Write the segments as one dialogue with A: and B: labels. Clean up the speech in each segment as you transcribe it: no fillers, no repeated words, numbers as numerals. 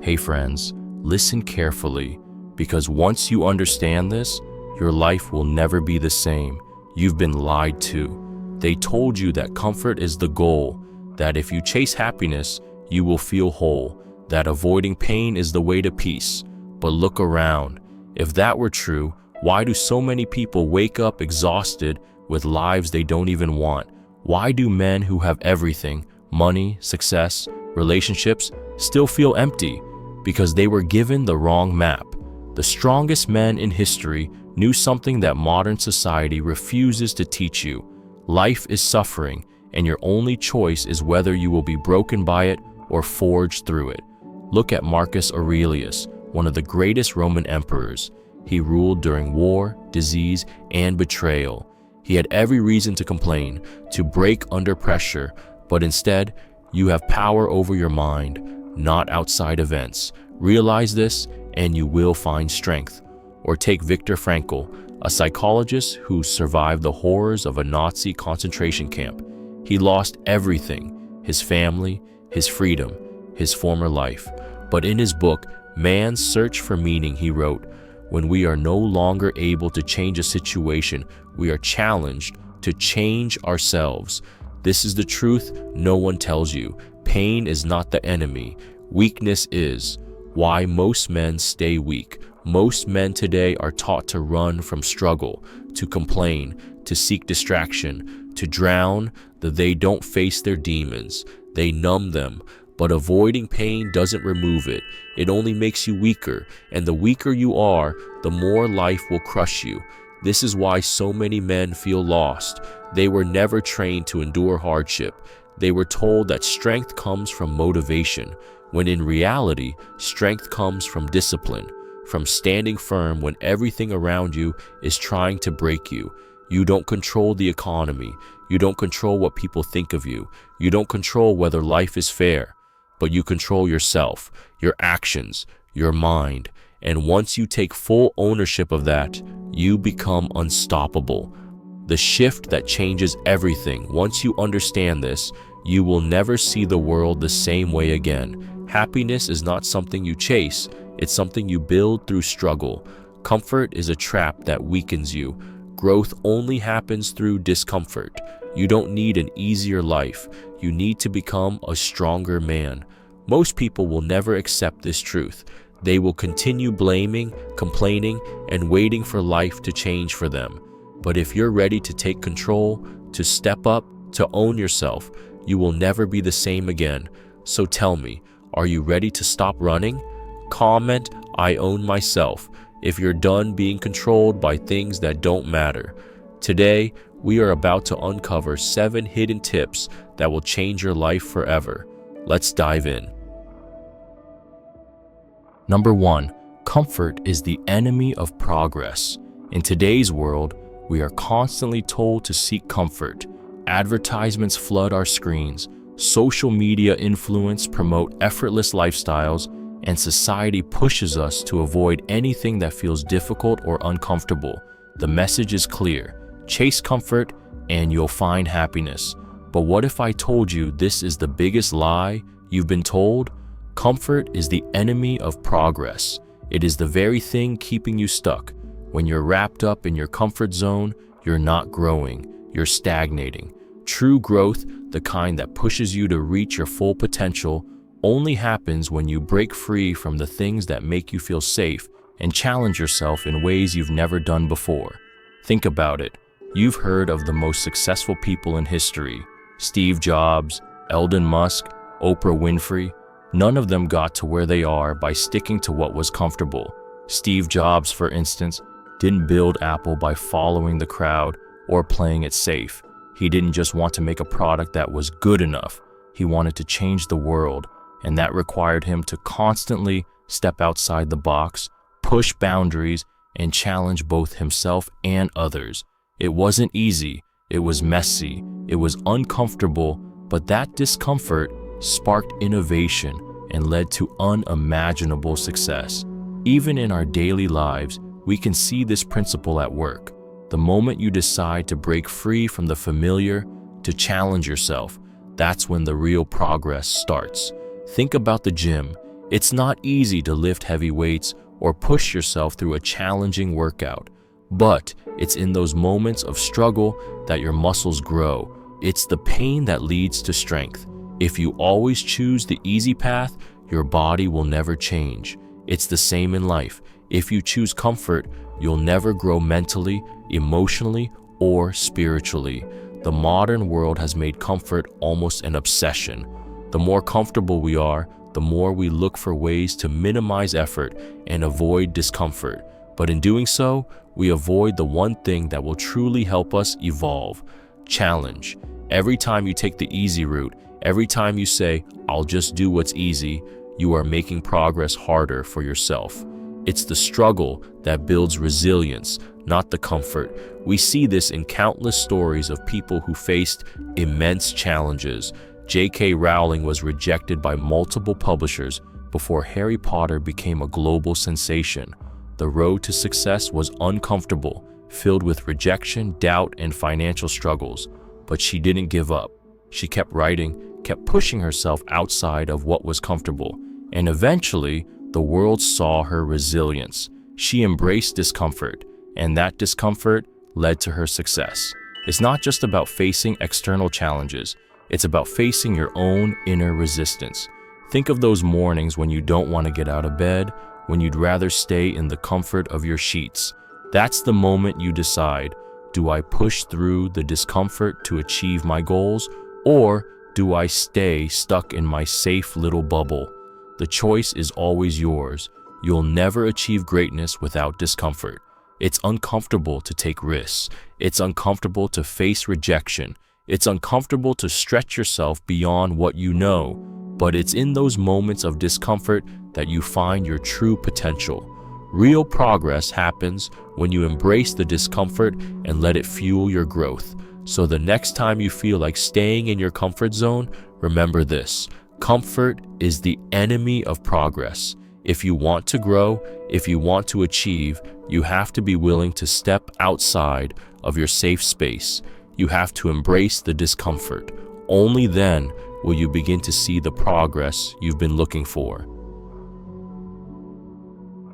A: Hey friends, listen carefully, because once you understand this, your life will never be the same. You've been lied to. They told you that comfort is the goal, that if you chase happiness, you will feel whole, that avoiding pain is the way to peace. But look around. If that were true, why do so many people wake up exhausted with lives they don't even want? Why do men who have everything, money, success, relationships, still feel empty? Because they were given the wrong map. The strongest men in history knew something that modern society refuses to teach you. Life is suffering, and your only choice is whether you will be broken by it or forged through it. Look at Marcus Aurelius, one of the greatest Roman emperors. He ruled during war, disease, and betrayal. He had every reason to complain, to break under pressure, but instead, you have power over your mind, not outside events. Realize this, and you will find strength. Or take Viktor Frankl, a psychologist who survived the horrors of a Nazi concentration camp. He lost everything: his family, his freedom, his former life. But in his book, Man's Search for Meaning, he wrote, "When we are no longer able to change a situation, we are challenged to change ourselves." This is the truth no one tells you. Pain is not the enemy. Weakness is. Why most men stay weak. Most men today are taught to run from struggle, to complain, to seek distraction, to drown, that they don't face their demons. They numb them. But avoiding pain doesn't remove it. It only makes you weaker, and the weaker you are, the more life will crush you. This is why so many men feel lost. They were never trained to endure hardship. They were told that strength comes from motivation, when in reality, strength comes from discipline, from standing firm when everything around you is trying to break you. You don't control the economy. You don't control what people think of you. You don't control whether life is fair. But you control yourself, your actions, your mind. And once you take full ownership of that, you become unstoppable. The shift that changes everything. Once you understand this, you will never see the world the same way again. Happiness is not something you chase, it's something you build through struggle. Comfort is a trap that weakens you. Growth only happens through discomfort. You don't need an easier life. You need to become a stronger man. Most people will never accept this truth. They will continue blaming, complaining, and waiting for life to change for them. But if you're ready to take control, to step up, to own yourself, you will never be the same again. So tell me, are you ready to stop running? Comment, "I own myself," if you're done being controlled by things that don't matter. Today, we are about to uncover 7 hidden tips that will change your life forever. Let's dive in. Number 1, comfort is the enemy of progress. In today's world, we are constantly told to seek comfort. Advertisements flood our screens, social media influence promote effortless lifestyles, and society pushes us to avoid anything that feels difficult or uncomfortable. The message is clear: chase comfort and you'll find happiness. But what if I told you this is the biggest lie you've been told? Comfort is the enemy of progress. It is the very thing keeping you stuck. When you're wrapped up in your comfort zone, you're not growing, you're stagnating. True growth, the kind that pushes you to reach your full potential, only happens when you break free from the things that make you feel safe and challenge yourself in ways you've never done before. Think about it. You've heard of the most successful people in history: Steve Jobs, Elon Musk, Oprah Winfrey. None of them got to where they are by sticking to what was comfortable. Steve Jobs, for instance, didn't build Apple by following the crowd or playing it safe. He didn't just want to make a product that was good enough. He wanted to change the world, and that required him to constantly step outside the box, push boundaries, and challenge both himself and others. It wasn't easy, it was messy, it was uncomfortable, but that discomfort sparked innovation and led to unimaginable success. Even in our daily lives, we can see this principle at work. The moment you decide to break free from the familiar, to challenge yourself, that's when the real progress starts. Think about the gym. It's not easy to lift heavy weights or push yourself through a challenging workout, but it's in those moments of struggle that your muscles grow. It's the pain that leads to strength. If you always choose the easy path, your body will never change. It's the same in life. If you choose comfort, you'll never grow mentally, emotionally, or spiritually. The modern world has made comfort almost an obsession. The more comfortable we are, the more we look for ways to minimize effort and avoid discomfort. But in doing so, we avoid the one thing that will truly help us evolve: challenge. Every time you take the easy route, every time you say, "I'll just do what's easy," you are making progress harder for yourself. It's the struggle that builds resilience, not the comfort. We see this in countless stories of people who faced immense challenges. J.K. Rowling was rejected by multiple publishers before Harry Potter became a global sensation. The road to success was uncomfortable, filled with rejection, doubt, and financial struggles. But she didn't give up. She kept writing, kept pushing herself outside of what was comfortable, and eventually, the world saw her resilience. She embraced discomfort, and that discomfort led to her success. It's not just about facing external challenges, it's about facing your own inner resistance. Think of those mornings when you don't want to get out of bed, when you'd rather stay in the comfort of your sheets. That's the moment you decide, do I push through the discomfort to achieve my goals, or do I stay stuck in my safe little bubble? The choice is always yours. You'll never achieve greatness without discomfort. It's uncomfortable to take risks. It's uncomfortable to face rejection. It's uncomfortable to stretch yourself beyond what you know. But it's in those moments of discomfort that you find your true potential. Real progress happens when you embrace the discomfort and let it fuel your growth. So the next time you feel like staying in your comfort zone, remember this: comfort is the enemy of progress. If you want to grow, if you want to achieve, you have to be willing to step outside of your safe space. You have to embrace the discomfort. Only then will you begin to see the progress you've been looking for.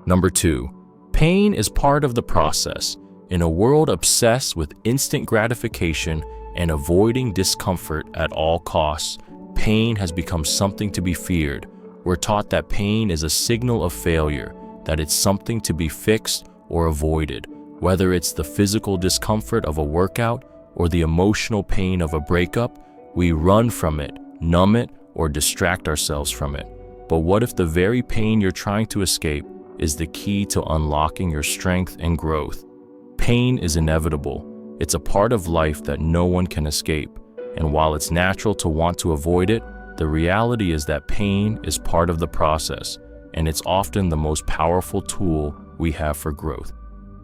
A: Number 2, pain is part of the process. In a world obsessed with instant gratification and avoiding discomfort at all costs, pain has become something to be feared. We're taught that pain is a signal of failure, that it's something to be fixed or avoided. Whether it's the physical discomfort of a workout or the emotional pain of a breakup, we run from it, numb it, or distract ourselves from it. But what if the very pain you're trying to escape is the key to unlocking your strength and growth? Pain is inevitable. It's a part of life that no one can escape. And while it's natural to want to avoid it, the reality is that pain is part of the process, and it's often the most powerful tool we have for growth.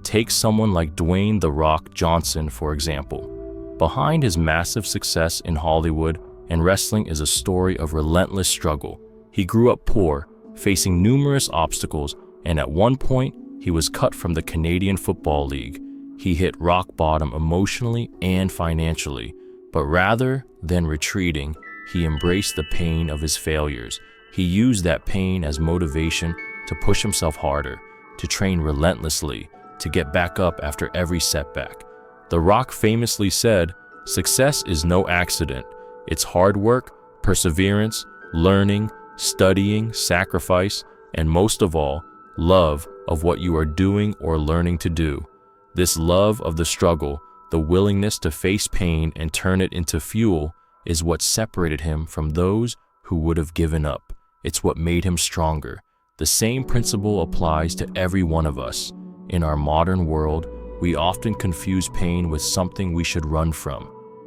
A: Take someone like Dwayne "The Rock" Johnson, for example. Behind his massive success in Hollywood and wrestling is a story of relentless struggle. He grew up poor, facing numerous obstacles, and at one point, he was cut from the Canadian Football League. He hit rock bottom emotionally and financially, but rather than retreating, he embraced the pain of his failures. He used that pain as motivation to push himself harder, to train relentlessly, to get back up after every setback. The Rock famously said, "Success is no accident. It's hard work, perseverance, learning, studying, sacrifice, and most of all, love of what you are doing or learning to do." This love of the struggle, the willingness to face pain and turn it into fuel, is what separated him from those who would have given up. It's what made him stronger. The same principle applies to every one of us. In our modern world, we often confuse pain with something we should run from.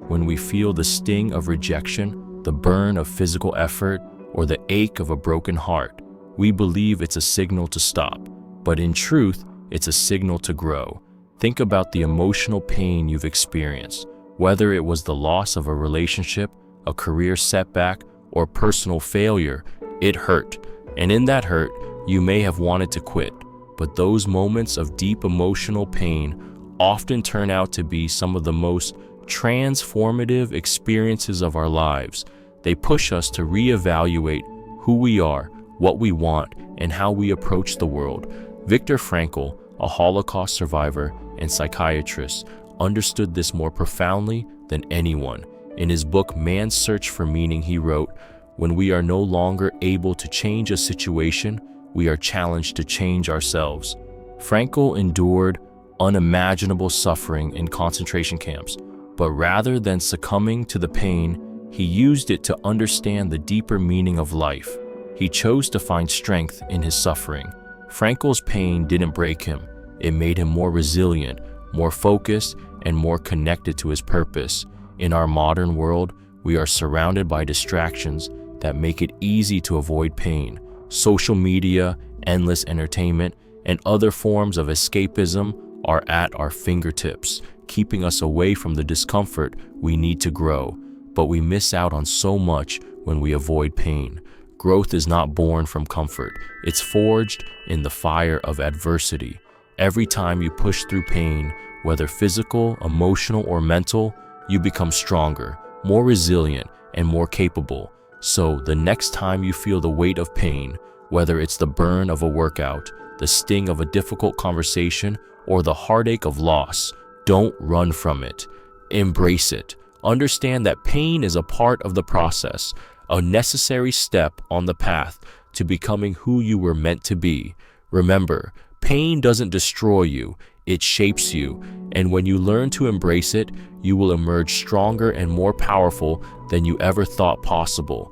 A: When we feel the sting of rejection, the burn of physical effort, or the ache of a broken heart, we believe it's a signal to stop. But in truth, it's a signal to grow. Think about the emotional pain you've experienced. Whether it was the loss of a relationship, a career setback, or personal failure, it hurt. And in that hurt, you may have wanted to quit. But those moments of deep emotional pain often turn out to be some of the most transformative experiences of our lives. They push us to reevaluate who we are, what we want, and how we approach the world. Viktor Frankl, a Holocaust survivor and psychiatrist, understood this more profoundly than anyone. In his book, Man's Search for Meaning, he wrote, "When we are no longer able to change a situation, we are challenged to change ourselves." Frankl endured unimaginable suffering in concentration camps, but rather than succumbing to the pain, he used it to understand the deeper meaning of life. He chose to find strength in his suffering. Frankl's pain didn't break him. It made him more resilient, more focused, and more connected to his purpose. In our modern world, we are surrounded by distractions that make it easy to avoid pain. Social media, endless entertainment, and other forms of escapism are at our fingertips, keeping us away from the discomfort we need to grow. But we miss out on so much when we avoid pain. Growth is not born from comfort. It's forged in the fire of adversity. Every time you push through pain, whether physical, emotional, or mental, you become stronger, more resilient, and more capable. So the next time you feel the weight of pain, whether it's the burn of a workout, the sting of a difficult conversation, or the heartache of loss, don't run from it. Embrace it. Understand that pain is a part of the process, a necessary step on the path to becoming who you were meant to be. Remember, pain doesn't destroy you, it shapes you, and when you learn to embrace it, you will emerge stronger and more powerful than you ever thought possible.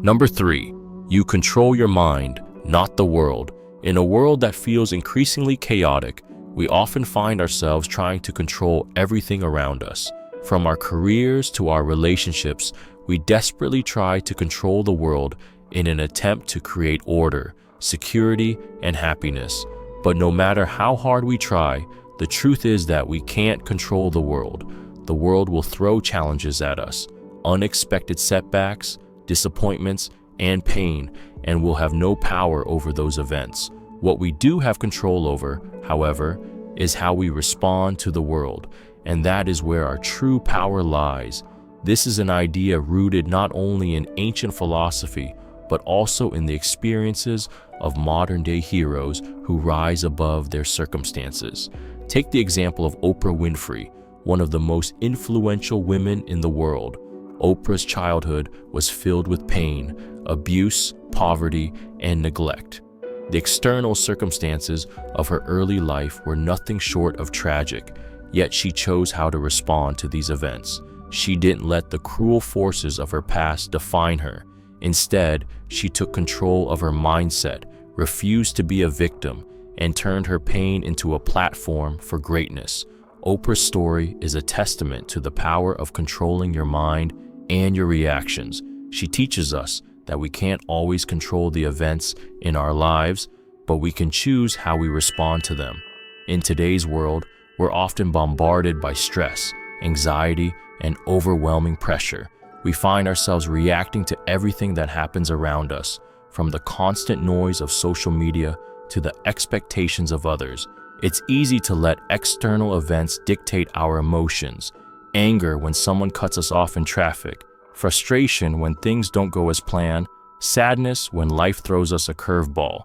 A: Number 3, you control your mind, not the world. In a world that feels increasingly chaotic, we often find ourselves trying to control everything around us. From our careers to our relationships, we desperately try to control the world in an attempt to create order, security, and happiness. But no matter how hard we try, the truth is that we can't control the world. The world will throw challenges at us, unexpected setbacks, disappointments, and pain, and we'll have no power over those events. What we do have control over, however, is how we respond to the world, and that is where our true power lies. This is an idea rooted not only in ancient philosophy, but also in the experiences of modern-day heroes who rise above their circumstances. Take the example of Oprah Winfrey, one of the most influential women in the world. Oprah's childhood was filled with pain, abuse, poverty, and neglect. The external circumstances of her early life were nothing short of tragic, yet she chose how to respond to these events. She didn't let the cruel forces of her past define her. Instead, she took control of her mindset, refused to be a victim, and turned her pain into a platform for greatness. Oprah's story is a testament to the power of controlling your mind and your reactions. She teaches us that we can't always control the events in our lives, but we can choose how we respond to them. In today's world, we're often bombarded by stress, anxiety, and overwhelming pressure. We find ourselves reacting to everything that happens around us, from the constant noise of social media to the expectations of others. It's easy to let external events dictate our emotions. Anger when someone cuts us off in traffic, frustration when things don't go as planned, sadness when life throws us a curveball.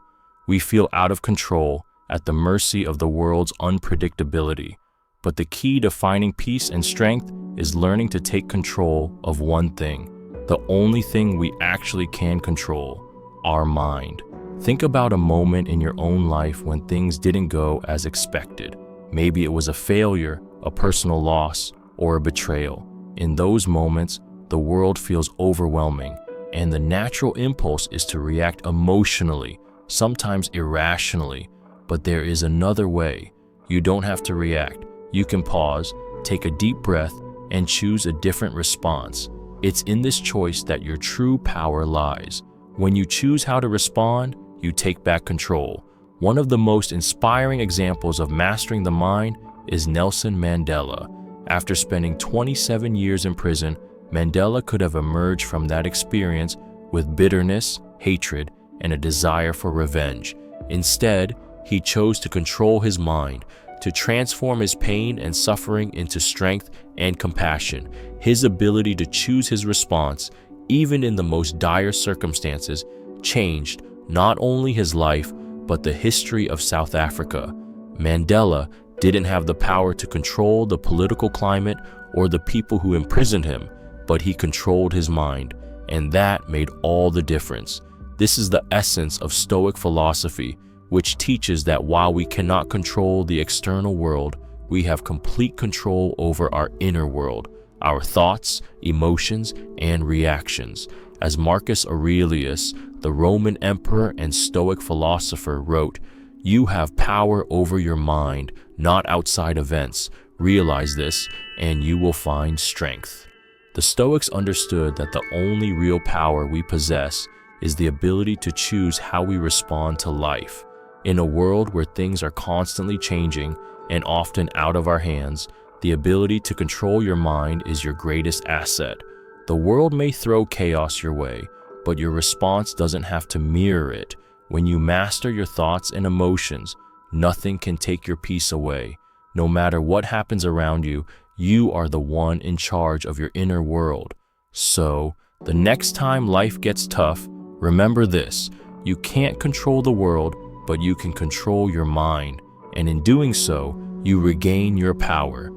A: We feel out of control, at the mercy of the world's unpredictability. But the key to finding peace and strength is learning to take control of one thing, the only thing we actually can control, our mind. Think about a moment in your own life when things didn't go as expected. Maybe it was a failure, a personal loss, or a betrayal. In those moments, the world feels overwhelming, and the natural impulse is to react emotionally, sometimes irrationally. But there is another way. You don't have to react. You can pause, take a deep breath, and choose a different response. It's in this choice that your true power lies. When you choose how to respond, you take back control. One of the most inspiring examples of mastering the mind is Nelson Mandela. After spending 27 years in prison, Mandela could have emerged from that experience with bitterness, hatred, and a desire for revenge. Instead, he chose to control his mind, to transform his pain and suffering into strength and compassion. His ability to choose his response even in the most dire circumstances, changed not only his life, but the history of South Africa. Mandela didn't have the power to control the political climate or the people who imprisoned him, but he controlled his mind, and that made all the difference. This is the essence of Stoic philosophy, which teaches that while we cannot control the external world, we have complete control over our inner world, our thoughts, emotions, and reactions. As Marcus Aurelius, the Roman emperor and Stoic philosopher, wrote, "You have power over your mind, not outside events. Realize this, and you will find strength." The Stoics understood that the only real power we possess is the ability to choose how we respond to life. In a world where things are constantly changing and often out of our hands, the ability to control your mind is your greatest asset. The world may throw chaos your way, but your response doesn't have to mirror it. When you master your thoughts and emotions, nothing can take your peace away. No matter what happens around you, you are the one in charge of your inner world. So, the next time life gets tough, remember this: you can't control the world, but you can control your mind, and in doing so, you regain your power.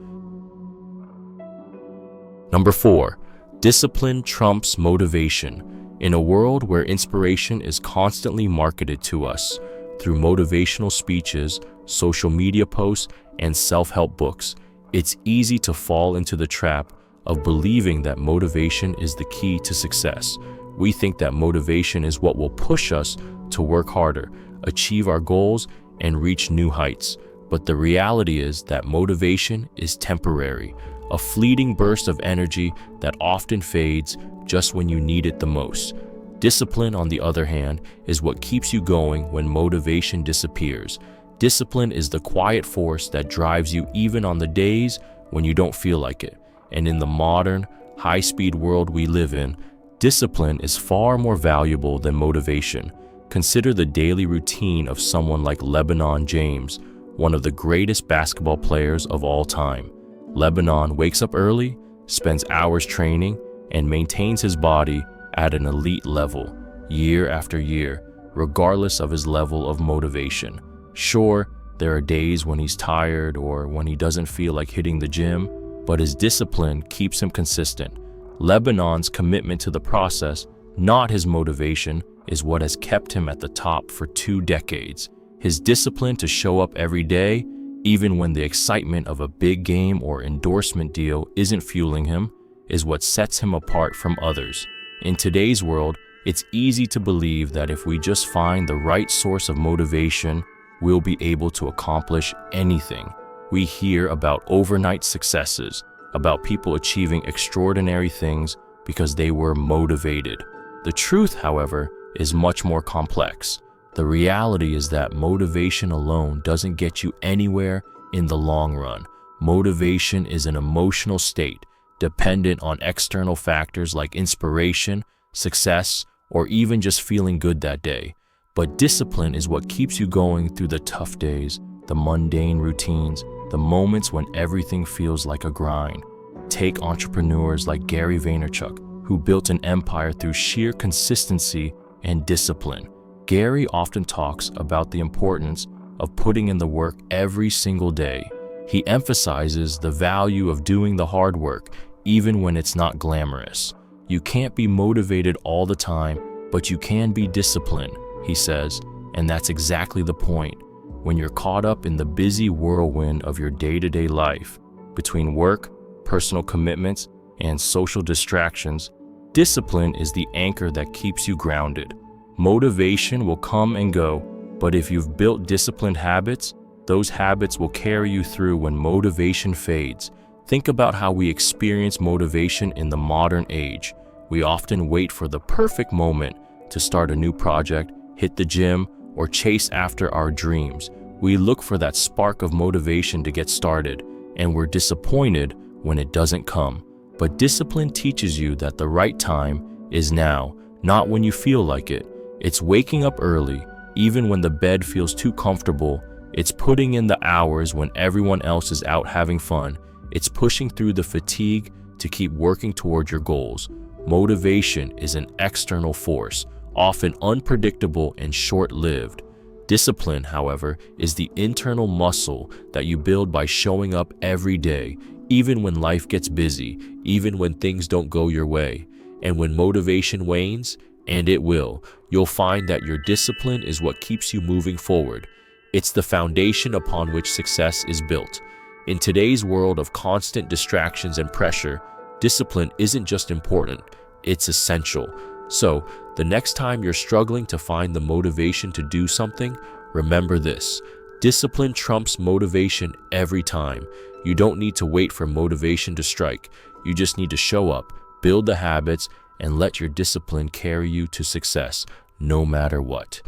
A: Number 4, discipline trumps motivation. In a world where inspiration is constantly marketed to us through motivational speeches, social media posts, and self-help books, it's easy to fall into the trap of believing that motivation is the key to success. We think that motivation is what will push us to work harder, achieve our goals, and reach new heights. But the reality is that motivation is temporary, a fleeting burst of energy that often fades just when you need it the most. Discipline, on the other hand, is what keeps you going when motivation disappears. Discipline is the quiet force that drives you even on the days when you don't feel like it. And in the modern, high-speed world we live in, discipline is far more valuable than motivation. Consider the daily routine of someone like LeBron James, one of the greatest basketball players of all time. LeBron wakes up early, spends hours training, and maintains his body at an elite level, year after year, regardless of his level of motivation. Sure, there are days when he's tired or when he doesn't feel like hitting the gym, but his discipline keeps him consistent. LeBron's commitment to the process, not his motivation, is what has kept him at the top for 2 decades. His discipline to show up every day, even when the excitement of a big game or endorsement deal isn't fueling him, is what sets him apart from others. In today's world, it's easy to believe that if we just find the right source of motivation, we'll be able to accomplish anything. We hear about overnight successes, about people achieving extraordinary things because they were motivated. The truth, however, is much more complex. The reality is that motivation alone doesn't get you anywhere in the long run. Motivation is an emotional state, dependent on external factors like inspiration, success, or even just feeling good that day. But discipline is what keeps you going through the tough days, the mundane routines, the moments when everything feels like a grind. Take entrepreneurs like Gary Vaynerchuk, who built an empire through sheer consistency and discipline. Gary often talks about the importance of putting in the work every single day. He emphasizes the value of doing the hard work, even when it's not glamorous. You can't be motivated all the time, but you can be disciplined, he says, and that's exactly the point. When you're caught up in the busy whirlwind of your day-to-day life, between work, personal commitments, and social distractions, discipline is the anchor that keeps you grounded. Motivation will come and go, but if you've built disciplined habits, those habits will carry you through when motivation fades. Think about how we experience motivation in the modern age. We often wait for the perfect moment to start a new project, hit the gym, or chase after our dreams. We look for that spark of motivation to get started, and we're disappointed when it doesn't come. But discipline teaches you that the right time is now, not when you feel like it. It's waking up early, even when the bed feels too comfortable. It's putting in the hours when everyone else is out having fun. It's pushing through the fatigue to keep working toward your goals. Motivation is an external force, often unpredictable and short-lived. Discipline, however, is the internal muscle that you build by showing up every day, even when life gets busy, even when things don't go your way. And when motivation wanes, and it will, you'll find that your discipline is what keeps you moving forward. It's the foundation upon which success is built. In today's world of constant distractions and pressure, discipline isn't just important, it's essential. So, the next time you're struggling to find the motivation to do something, remember this: discipline trumps motivation every time. You don't need to wait for motivation to strike. You just need to show up, build the habits, and let your discipline carry you to success, no matter what.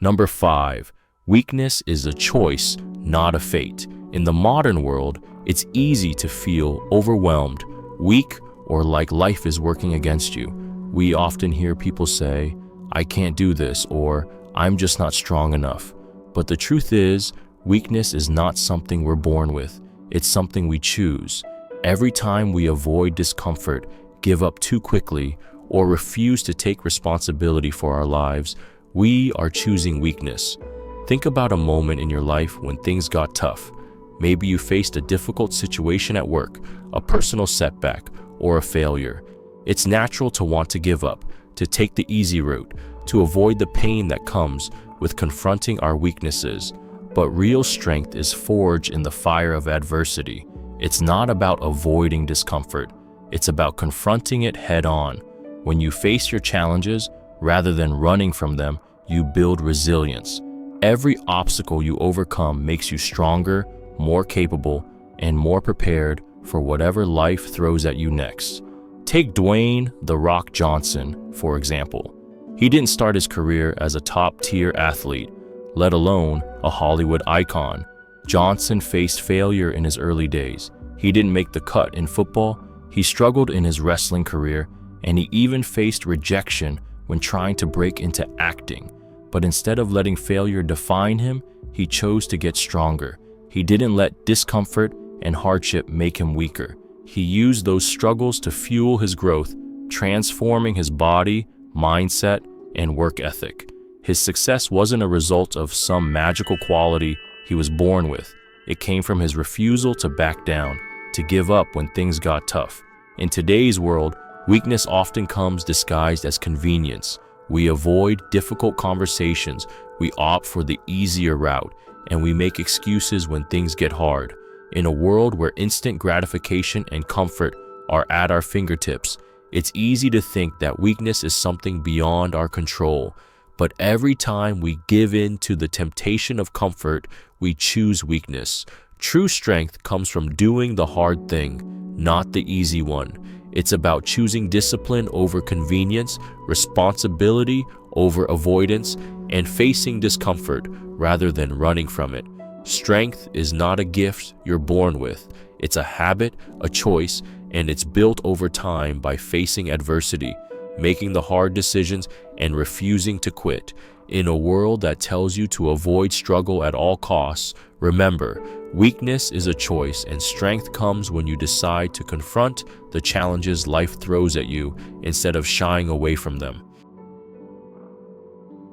A: Number 5. Weakness is a choice, not a fate. In the modern world, it's easy to feel overwhelmed, weak, or like life is working against you. We often hear people say, "I can't do this," or "I'm just not strong enough." But the truth is, weakness is not something we're born with. It's something we choose. Every time we avoid discomfort, give up too quickly, or refuse to take responsibility for our lives, we are choosing weakness. Think about a moment in your life when things got tough. Maybe you faced a difficult situation at work, a personal setback, or a failure. It's natural to want to give up, to take the easy route, to avoid the pain that comes with confronting our weaknesses. But real strength is forged in the fire of adversity. It's not about avoiding discomfort. It's about confronting it head on. When you face your challenges, rather than running from them, you build resilience. Every obstacle you overcome makes you stronger, more capable, and more prepared for whatever life throws at you next. Take Dwayne "The Rock" Johnson, for example. He didn't start his career as a top-tier athlete, let alone a Hollywood icon. Johnson faced failure in his early days. He didn't make the cut in football, he struggled in his wrestling career, and he even faced rejection when trying to break into acting. But instead of letting failure define him, he chose to get stronger. He didn't let discomfort and hardship make him weaker. He used those struggles to fuel his growth, transforming his body, mindset, and work ethic. His success wasn't a result of some magical quality he was born with. It came from his refusal to back down, to give up when things got tough. In today's world, weakness often comes disguised as convenience. We avoid difficult conversations, we opt for the easier route, and we make excuses when things get hard. In a world where instant gratification and comfort are at our fingertips, it's easy to think that weakness is something beyond our control. But every time we give in to the temptation of comfort, we choose weakness. True strength comes from doing the hard thing, not the easy one. It's about choosing discipline over convenience, responsibility over avoidance, and facing discomfort rather than running from it. Strength is not a gift you're born with. It's a habit, a choice, and it's built over time by facing adversity, making the hard decisions, and refusing to quit. In a world that tells you to avoid struggle at all costs, remember, weakness is a choice, and strength comes when you decide to confront the challenges life throws at you instead of shying away from them.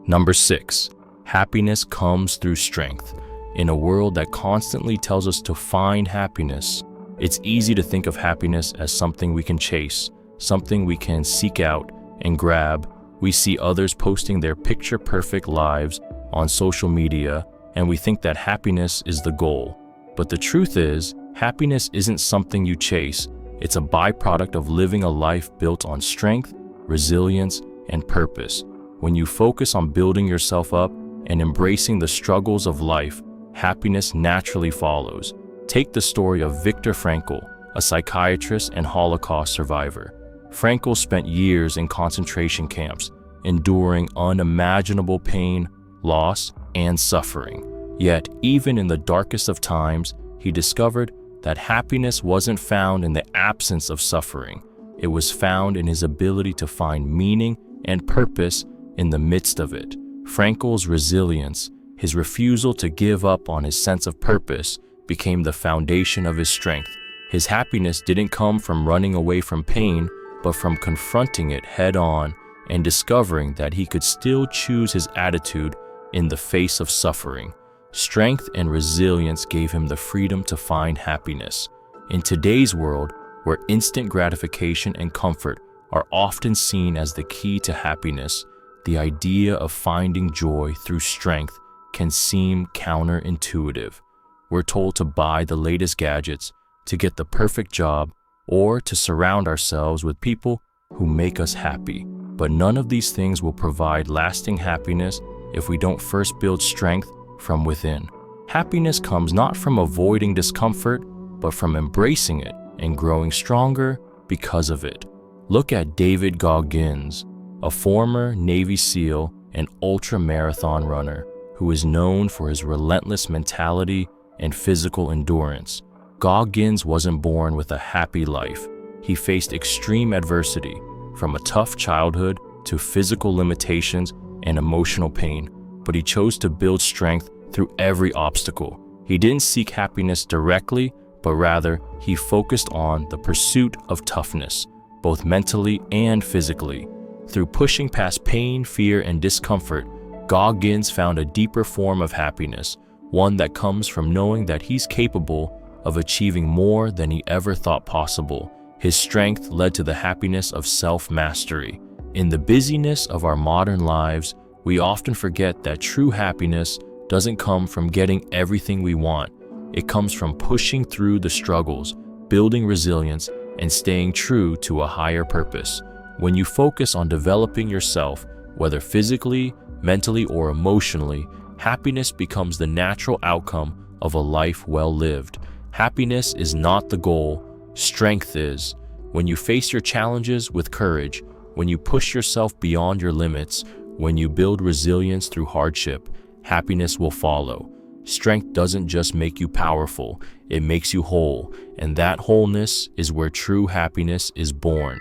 A: Number 6. Happiness comes through strength. In a world that constantly tells us to find happiness, it's easy to think of happiness as something we can chase, something we can seek out and grab. We see others posting their picture-perfect lives on social media, and we think that happiness is the goal. But the truth is, happiness isn't something you chase. It's a byproduct of living a life built on strength, resilience, and purpose. When you focus on building yourself up and embracing the struggles of life, happiness naturally follows. Take the story of Viktor Frankl, a psychiatrist and Holocaust survivor. Frankl spent years in concentration camps, enduring unimaginable pain, loss, and suffering. Yet, even in the darkest of times, he discovered that happiness wasn't found in the absence of suffering. It was found in his ability to find meaning and purpose in the midst of it. Frankl's resilience, his refusal to give up on his sense of purpose, became the foundation of his strength. His happiness didn't come from running away from pain, but from confronting it head on and discovering that he could still choose his attitude in the face of suffering. Strength and resilience gave him the freedom to find happiness. In today's world, where instant gratification and comfort are often seen as the key to happiness, the idea of finding joy through strength can seem counterintuitive. We're told to buy the latest gadgets, to get the perfect job, or to surround ourselves with people who make us happy. But none of these things will provide lasting happiness if we don't first build strength from within. Happiness comes not from avoiding discomfort, but from embracing it and growing stronger because of it. Look at David Goggins, a former Navy SEAL and ultra-marathon runner who is known for his relentless mentality and physical endurance. Goggins wasn't born with a happy life. He faced extreme adversity, from a tough childhood to physical limitations and emotional pain, but he chose to build strength through every obstacle. He didn't seek happiness directly, but rather he focused on the pursuit of toughness, both mentally and physically. Through pushing past pain, fear, and discomfort, Goggins found a deeper form of happiness, one that comes from knowing that he's capable of achieving more than he ever thought possible. His strength led to the happiness of self-mastery. In the busyness of our modern lives, we often forget that true happiness doesn't come from getting everything we want. It comes from pushing through the struggles, building resilience, and staying true to a higher purpose. When you focus on developing yourself, whether physically, mentally, or emotionally, happiness becomes the natural outcome of a life well lived. Happiness is not the goal, strength is. When you face your challenges with courage, when you push yourself beyond your limits, when you build resilience through hardship, happiness will follow. Strength doesn't just make you powerful, it makes you whole, and that wholeness is where true happiness is born.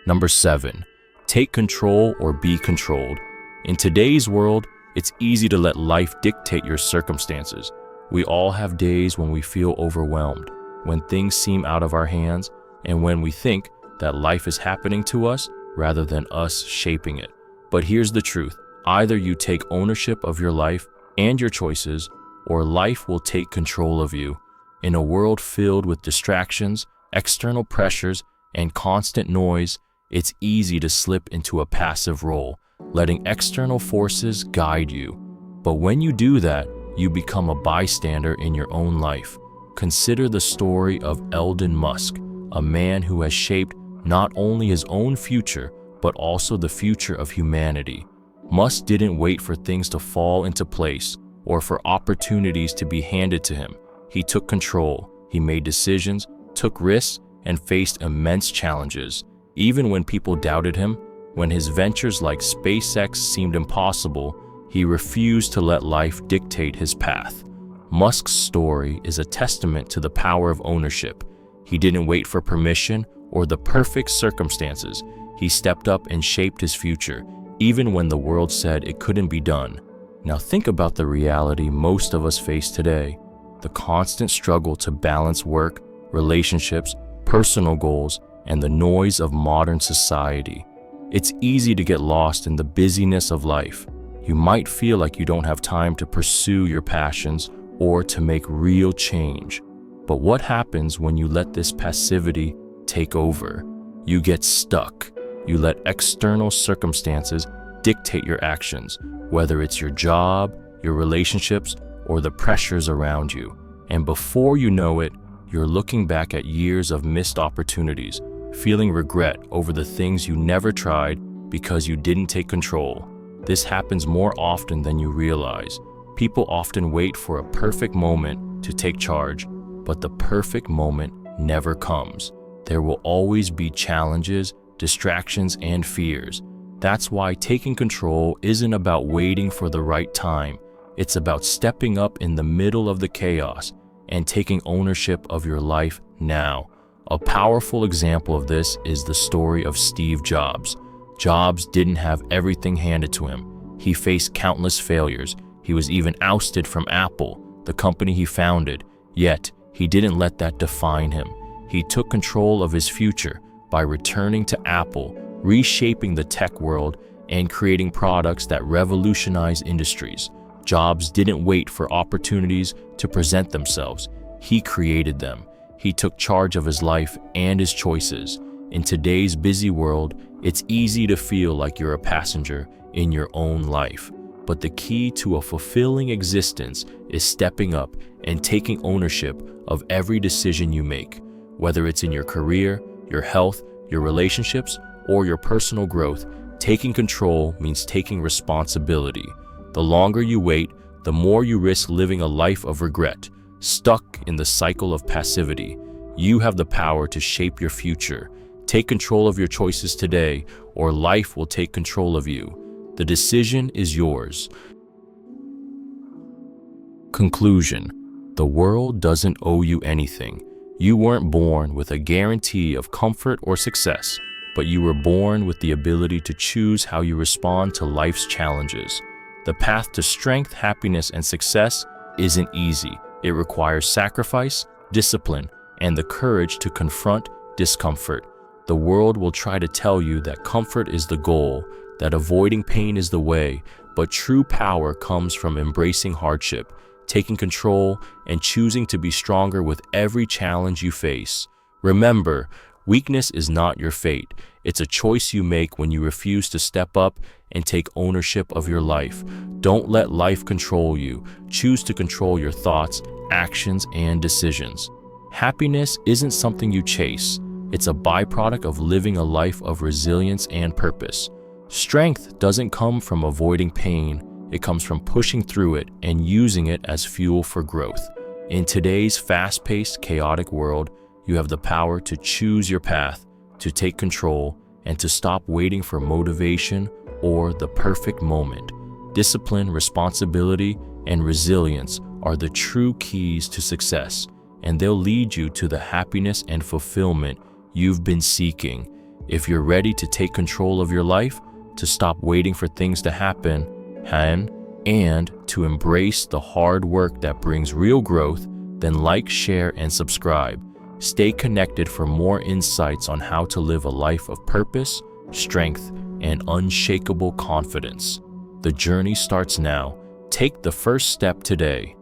A: Number 7, take control or be controlled. In today's world, it's easy to let life dictate your circumstances. We all have days when we feel overwhelmed, when things seem out of our hands, and when we think that life is happening to us rather than us shaping it. But here's the truth. Either you take ownership of your life and your choices, or life will take control of you. In a world filled with distractions, external pressures, and constant noise, it's easy to slip into a passive role, letting external forces guide you. But when you do that, you become a bystander in your own life. Consider the story of Elon Musk, a man who has shaped not only his own future, but also the future of humanity. Musk didn't wait for things to fall into place or for opportunities to be handed to him. He took control, he made decisions, took risks, and faced immense challenges. Even when people doubted him, when his ventures like SpaceX seemed impossible, he refused to let life dictate his path. Musk's story is a testament to the power of ownership. He didn't wait for permission or the perfect circumstances. He stepped up and shaped his future, even when the world said it couldn't be done. Now think about the reality most of us face today, the constant struggle to balance work, relationships, personal goals, and the noise of modern society. It's easy to get lost in the busyness of life. You might feel like you don't have time to pursue your passions or to make real change. But what happens when you let this passivity take over? You get stuck. You let external circumstances dictate your actions, whether it's your job, your relationships, or the pressures around you. And before you know it, you're looking back at years of missed opportunities, feeling regret over the things you never tried because you didn't take control. This happens more often than you realize. People often wait for a perfect moment to take charge, but the perfect moment never comes. There will always be challenges, distractions, and fears. That's why taking control isn't about waiting for the right time. It's about stepping up in the middle of the chaos and taking ownership of your life now. A powerful example of this is the story of Steve Jobs. Jobs didn't have everything handed to him. He faced countless failures. He was even ousted from Apple, the company he founded. Yet, he didn't let that define him. He took control of his future by returning to Apple, reshaping the tech world, and creating products that revolutionize industries. Jobs didn't wait for opportunities to present themselves. He created them. He took charge of his life and his choices. In today's busy world, it's easy to feel like you're a passenger in your own life. But the key to a fulfilling existence is stepping up and taking ownership of every decision you make. Whether it's in your career, your health, your relationships, or your personal growth, taking control means taking responsibility. The longer you wait, the more you risk living a life of regret, stuck in the cycle of passivity. You have the power to shape your future. Take control of your choices today, or life will take control of you. The decision is yours. Conclusion: the world doesn't owe you anything. You weren't born with a guarantee of comfort or success, but you were born with the ability to choose how you respond to life's challenges. The path to strength, happiness, and success isn't easy. It requires sacrifice, discipline, and the courage to confront discomfort. The world will try to tell you that comfort is the goal, that avoiding pain is the way, but true power comes from embracing hardship, taking control, and choosing to be stronger with every challenge you face. Remember, weakness is not your fate. It's a choice you make when you refuse to step up and take ownership of your life. Don't let life control you. Choose to control your thoughts, actions, and decisions. Happiness isn't something you chase. It's a byproduct of living a life of resilience and purpose. Strength doesn't come from avoiding pain. It comes from pushing through it and using it as fuel for growth. In today's fast-paced, chaotic world, you have the power to choose your path, to take control, and to stop waiting for motivation or the perfect moment. Discipline, responsibility, and resilience are the true keys to success, and they'll lead you to the happiness and fulfillment you've been seeking. If you're ready to take control of your life, to stop waiting for things to happen, and to embrace the hard work that brings real growth, then like, share, and subscribe. Stay connected for more insights on how to live a life of purpose, strength, and unshakable confidence. The journey starts now. Take the first step today.